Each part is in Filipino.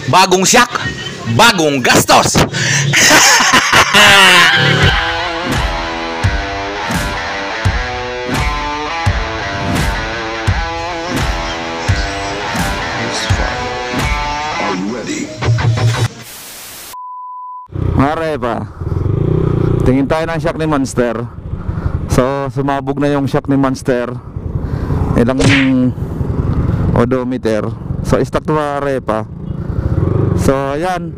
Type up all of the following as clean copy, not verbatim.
Bagong siyak, bagong gastos. Mare pa. Tingin tayo ng shock ni Monster. So sumabog na yung shock ni Monster. Ilang odometer. So stock to mare pa. So ayan,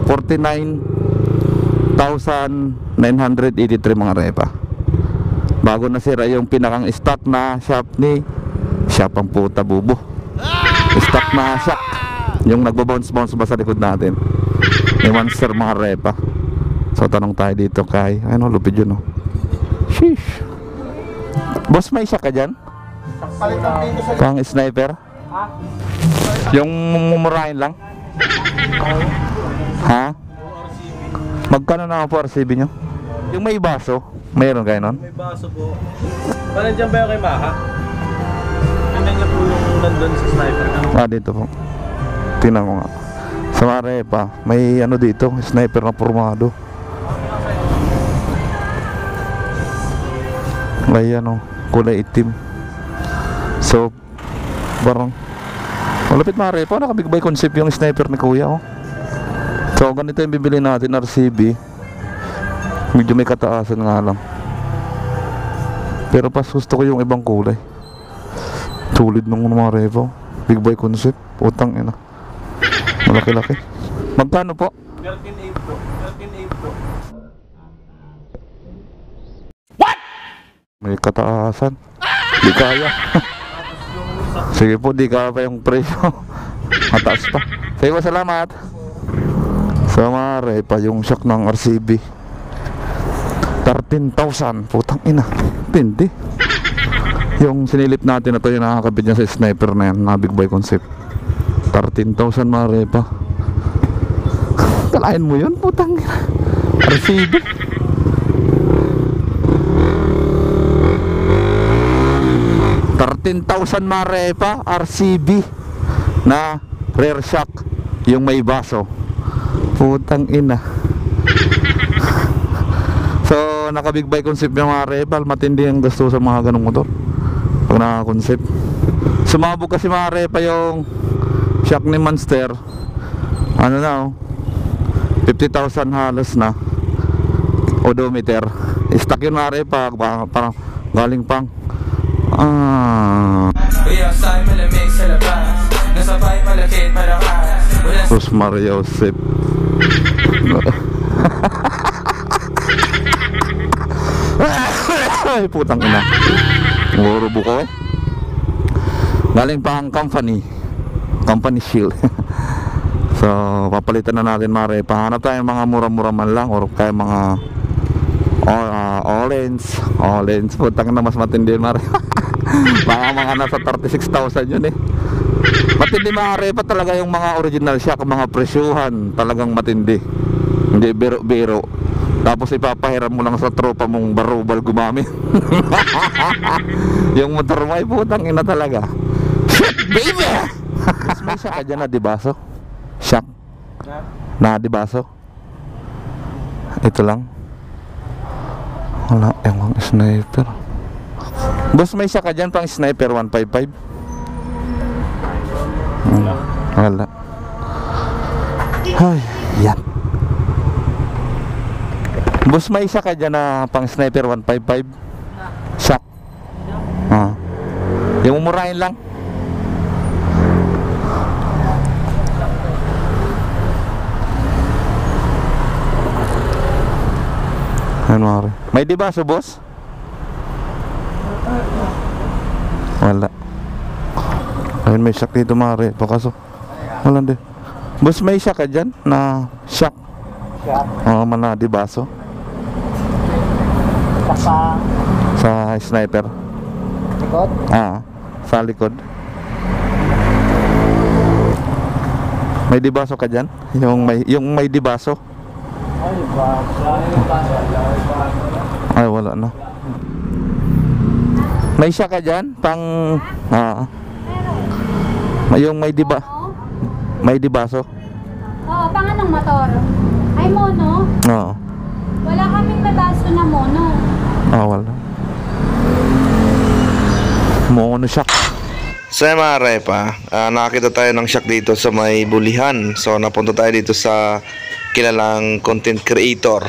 49,983 mga repa. Bago na sira yung pinakang stock na shop ni shop ang puta bubo. Stock na shock. Yung nagbo-bounce ba sa likod natin. May Monster mga repa. So tanong tayo dito kay ano, lupid yun, no? Sheesh. Boss, may isa ka dyan? Pang sniper? Yung mumurahin lang? Ha? Magkano na po RCB nyo? Yung may baso, mayroon kayo nun? May baso po. Nandiyan ba yung kay Maha? Nandiyan niya po yung nandun sa sniper na. Dito po. Tingnan ko nga. Sa mare pa, may ano dito, sniper na formado. May ano, kulay itim. So, parang malapit mare pa, naka big buy concept yung sniper ni kuya, oh. So, ganito yung bibili natin, RCB. Medyo may kataasan nga lang. Pero pas gusto ko yung ibang kulay. Tulid nung mare pa, big buy concept, utang ina. Malaki-laki. Magkano po? 13.8 po. 13.8 po. What? May kataasan. Di kaya. Sige po, di kaya pa yung presyo. Mataas pa. Sige po, salamat. Sa mare pa yung shock ng RCB. 13,000. Putang ina. Tindi. Yung sinilip natin na to, yung nakakabit niya sa sniper na yan, na big buy concept. 13,000 mare pa. Kalain mo yun, putang ina. RCB. $13,000 mare pa, RCB na rear shock, yung may baso. Putang ina. So naka big buy concept yung mare pa, matindi ang gasto sa mga ganong motor pag naka concept. Sumabog kasi mare pa yung shock ni Monster. Ano na, oh, 50,000 halos na odometer. Stock yun mare pa, parang galing pang Sus Maria Josep. Ay putang ina. Ngurubo ko eh. Galing pang company shield. So papalitan na natin mare. Pahanap tayo mga mura-mura man lang or kaya mga orange. Putang na mas matindi mare. mga nasa 36,000 yun eh. Matindi mare pa talaga yung mga original shock, mga presyuhan talagang matindi. Hindi biro-biro. Tapos ipapahiram mo lang sa tropa mong barubal gumamit. Yung motor mo ay putang ina talaga. Shit baby. May shock ka dyan na dibaso? Shock? Na dibaso? Ito lang. Wala, yung sniper. Boss, may isa ka dyan pang sniper 155? Wala. Ay, yan. Boss, may isa ka dyan na pang sniper 155? Shock? Yung umurahin lang? Ano mare? May dibaso, boss? Wala. Ayun, may shock dito mare. Pakaso wala din. Boss, may shock ka dyan na shock? Oo, mana dibaso sa sniper likod? Sa likod. May dibaso ka dyan? Yung may dibaso? Ay, wala na. May shock ka dyan? Yung may May dibaso? Oo, pang anong motor? Ay, mono? Oo. Wala kaming nabaso na mono. Wala. Mono shock. So yung mga repa, nakakita tayo ng shock dito sa may Bulihan. So napunta tayo dito sa kilalang content creator.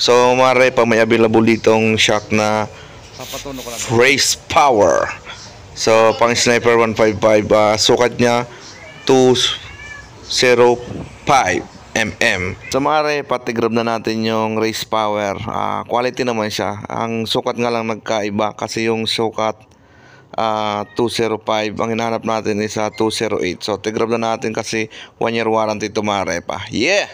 So mga repa, may available ditong shock na Race Power. So pang Sniper 155, sukat niya 205 mm. So mga repa, tigrab na natin yung Race Power. Quality naman siya. Ang sukat nga lang nagkaiba kasi yung sukat 205, ang hinahanap natin is 208. So tigrab na natin kasi 1 year warranty ito mga repa. Yeah!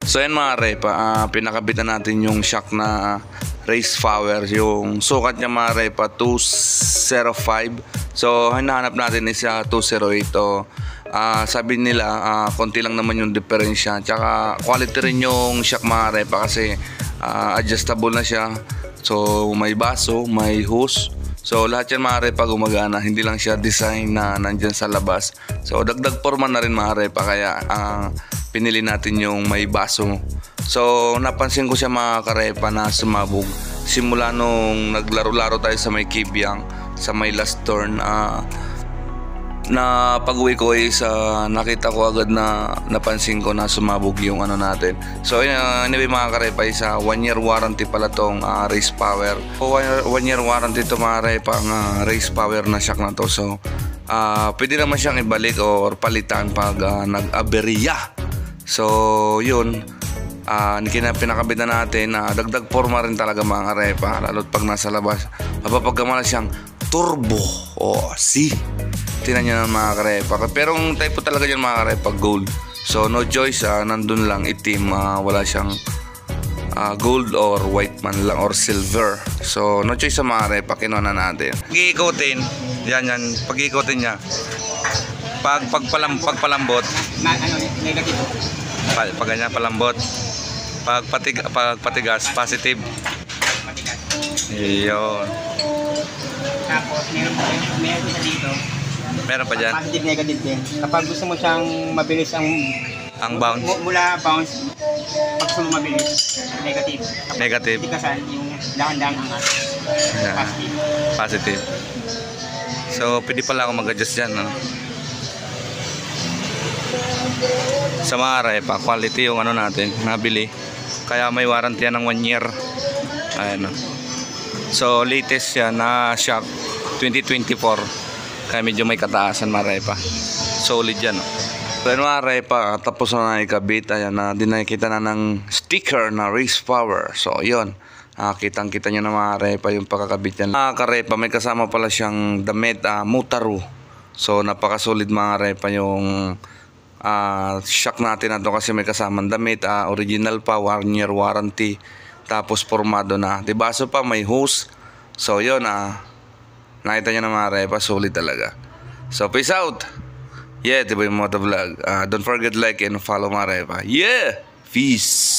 So yan mga repa, pinakabitan natin yung shock na Race Power. Yung sukat niya mga repa 205. So hinahanap natin is 208. Sabi nila konti lang naman yung diferensya. Tsaka quality rin yung shock mga repa kasi adjustable na siya. So may baso, may hose. So lahat yan mga repa gumagana. Hindi lang siya design na nandyan sa labas. So dagdag forma na rin mga repa. Kaya pinili natin yung may baso. So napansin ko siya mga karepa na sumabog simula nung naglaro-laro tayo sa may Kibyang, sa may last turn. Na pag-uwi ko is nakita ko agad na napansin ko na sumabog yung ano natin. So anyway mga karepa, is 1 year warranty pala tong Race Power. 1 year warranty to mga karepa ang Race Power na shock na to. So pwede naman siyang ibalik or palitan pag nag-aberya. So yun, pinakabit na natin. Dagdag forma rin talaga mga karepa, lalo't pag nasa labas mapapagkamala siyang turbo. See? Tingnan nyo na mga karepa. Pero ang type po talaga dyan mga karepa, gold. So no choice, nandun lang itim. Wala siyang gold or white man lang or silver. So no choice sa mga karepa, kinuha na natin. Pag-iikotin, yan, pag-iikotin niya. Pagpalambot, Negative. pag ganyan palambot. Pag patigas, positive. Matigas. Iyon. Tapos meron pa dito. Meron pa dyan. Positive, negative din. Kapag gusto mo siyang mabilis ang bounce. Mula bounce, pag gusto mo mabilis, negative. Kapag Negative. tikasan, yung dahan-dahan angat. Yeah. Positive. Positive. So pwede pala ako mag-adjust dyan. Sa mga repa, quality yung ano natin nabili, kaya may warranty yan ng 1 year. Ayan. So latest yan na shock 2024, kaya medyo may kataasan mga repa. Solid yan. So yun mga repa, tapos na ikabit. Ayan na, dinakita na ng sticker na Race Power. So yun, kitang kita nyo na mga repa yung pagkakabit yan. Mga karepa, may kasama pala siyang damit, Mutaru. So napakasolid mga repa yung shock natin na to kasi may kasamang damit, original pa, 1 year warranty, tapos formado na, dibaso pa, may hose. So yun, nakita nyo na mga repa, solid talaga. So peace out. Yeah, diba yung motovlog. Don't forget like and follow mga repa. Yeah, peace.